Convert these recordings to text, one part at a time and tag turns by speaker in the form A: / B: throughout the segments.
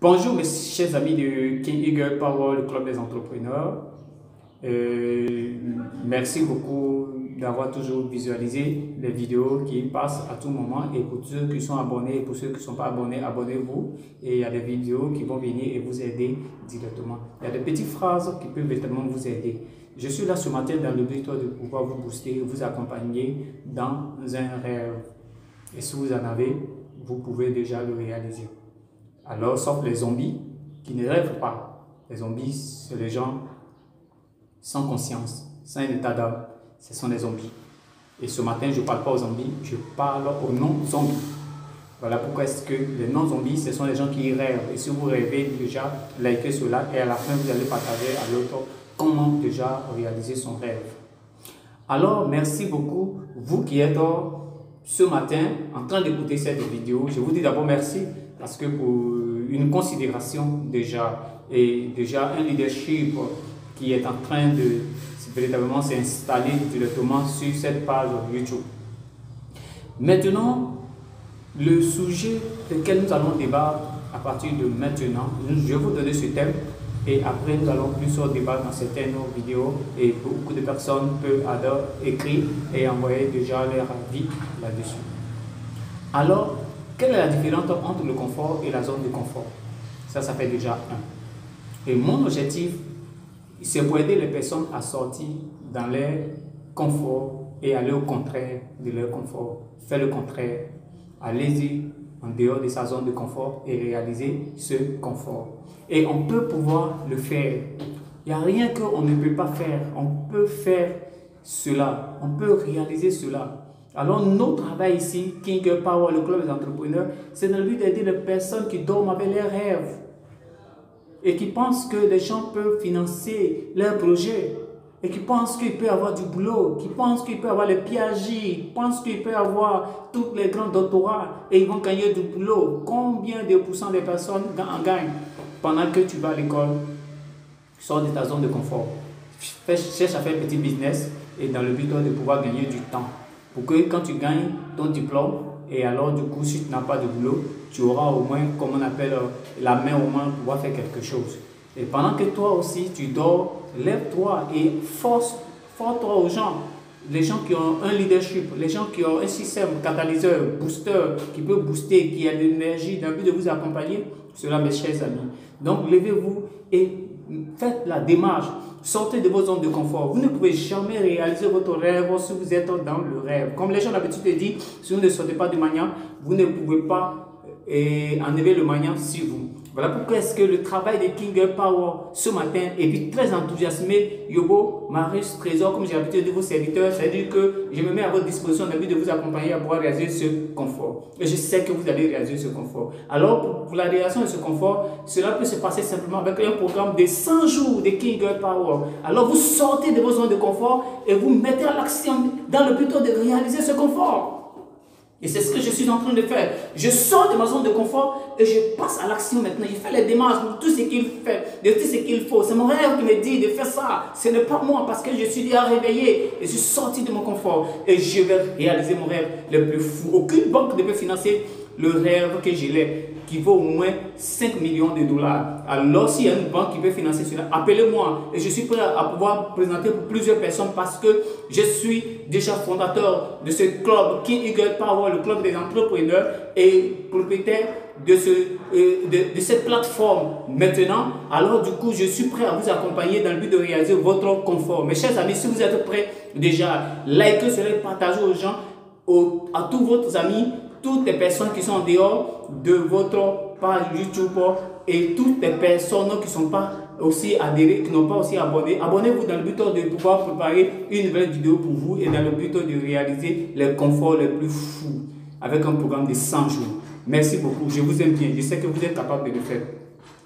A: Bonjour mes chers amis de King Eagle Power, le club des entrepreneurs. Merci beaucoup d'avoir toujours visualisé les vidéos qui passent à tout moment. Et pour ceux qui sont abonnés et pour ceux qui ne sont pas abonnés, abonnez-vous. Et il y a des vidéos qui vont venir et vous aider directement. Il y a des petites phrases qui peuvent véritablement vous aider. Je suis là ce matin dans le but de pouvoir vous booster, vous accompagner dans un rêve. Et si vous en avez, vous pouvez déjà le réaliser. Alors, sauf les zombies qui ne rêvent pas. Les zombies, c'est les gens sans conscience, sans un état d'âme. Ce sont des zombies. Et ce matin, je ne parle pas aux zombies, je parle aux non-zombies. Voilà pourquoi est-ce que les non-zombies, ce sont les gens qui rêvent. Et si vous rêvez déjà, likez cela et à la fin, vous allez partager à l'autre comment déjà réaliser son rêve. Alors, merci beaucoup, vous qui êtes ce matin en train d'écouter cette vidéo. Je vous dis d'abord merci parce que pour une considération déjà et déjà un leadership qui est en train de véritablement s'installer directement sur cette page YouTube. Maintenant, le sujet lequel nous allons débattre à partir de maintenant, je vais vous donner ce thème et après nous allons plus débattre dans certaines vidéos et beaucoup de personnes peuvent écrire et envoyer déjà leur avis là-dessus. Alors, quelle est la différence entre le confort et la zone de confort? Ça fait déjà un. Et mon objectif, c'est pour aider les personnes à sortir dans leur confort et aller au contraire de leur confort. Faire le contraire. Allez-y en dehors de sa zone de confort et réaliser ce confort. Et on peut pouvoir le faire. Il n'y a rien qu'on ne peut pas faire. On peut faire cela. On peut réaliser cela. Alors, notre travail ici, King Power, le club des entrepreneurs, c'est dans le but d'aider les personnes qui dorment avec leurs rêves et qui pensent que les gens peuvent financer leurs projets et qui pensent qu'il peut y avoir du boulot, qui pensent qu'il peut y avoir les PhD, qui pensent qu'il peut y avoir tous les grands doctorats et ils vont gagner du boulot. Combien de pourcents des personnes en gagnent pendant que tu vas à l'école? Sors de ta zone de confort. Cherche à faire un petit business et dans le but de pouvoir gagner du temps. Pour que quand tu gagnes ton diplôme, et alors du coup, si tu n'as pas de boulot, tu auras au moins, comme on appelle, la main au moins pour pouvoir faire quelque chose. Et pendant que toi aussi, tu dors, lève-toi et force-toi aux gens. Les gens qui ont un leadership, les gens qui ont un système catalyseur, booster, qui peut booster, qui a de l'énergie, dans le but de vous accompagner, cela mes chers amis. Donc, levez-vous et faites la démarche. Sortez de vos zones de confort. Vous ne pouvez jamais réaliser votre rêve si vous êtes dans le rêve. Comme les gens d'habitude te disent, si vous ne sortez pas de manière, vous ne pouvez pas enlever le maniant sur vous. Voilà pourquoi est-ce que le travail de King Power ce matin est puis très enthousiasmé. Yobo, Marius, Trésor, comme j'ai l'habitude de dire vos serviteurs, c'est-à-dire que je me mets à votre disposition dans le but de vous accompagner à pouvoir réaliser ce confort. Et je sais que vous allez réaliser ce confort. Alors, pour la réalisation de ce confort, cela peut se passer simplement avec un programme de 100 jours de King Power. Alors, vous sortez de vos zones de confort et vous mettez à l'action dans le but de réaliser ce confort. Et c'est ce que je suis en train de faire. Je sors de ma zone de confort et je passe à l'action maintenant. Je fais les démarches de tout ce qu'il fait, de tout ce qu'il faut. C'est mon rêve qui me dit de faire ça. Ce n'est pas moi parce que je suis déjà réveillé et je suis sorti de mon confort. Et je vais réaliser mon rêve le plus fou. Aucune banque ne peut financer le rêve que j'ai, qui vaut au moins 5 millions de dollars. Alors, s'il y a une banque qui peut financer cela, appelez-moi. Et je suis prêt à pouvoir présenter pour plusieurs personnes parce que je suis déjà fondateur de ce club King Eagle Power, le club des entrepreneurs, et propriétaire de cette plateforme maintenant. Alors, du coup, je suis prêt à vous accompagner dans le but de réaliser votre confort. Mes chers amis, si vous êtes prêts, déjà, likez cela, partagez aux gens, à tous vos amis, toutes les personnes qui sont en dehors de votre page YouTube et toutes les personnes qui ne sont pas aussi adhérées, qui n'ont pas aussi abonné. Abonnez-vous dans le but de pouvoir préparer une nouvelle vidéo pour vous et dans le but de réaliser les conforts les plus fous avec un programme de 100 jours. Merci beaucoup, je vous aime bien, je sais que vous êtes capable de le faire.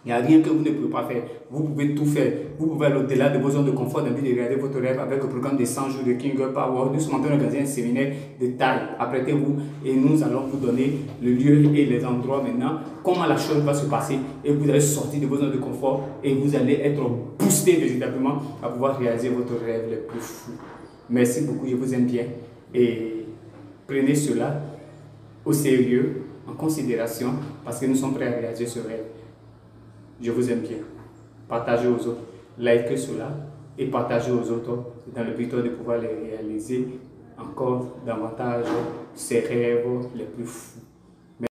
A: Il n'y a rien que vous ne pouvez pas faire. Vous pouvez tout faire. Vous pouvez aller au-delà de vos zones de confort dans le but de réaliser votre rêve avec le programme de 100 jours de King Power. Nous sommes en train d'organiser un séminaire de taille. Apprêtez-vous et nous allons vous donner le lieu et les endroits maintenant. Comment la chose va se passer et vous allez sortir de vos zones de confort et vous allez être boosté véritablement à pouvoir réaliser votre rêve le plus fou. Merci beaucoup, je vous aime bien et prenez cela au sérieux, en considération parce que nous sommes prêts à réaliser ce rêve. je vous aime bien. Partagez aux autres, likez cela et partagez aux autres dans le but de pouvoir les réaliser encore davantage ces rêves les plus fous.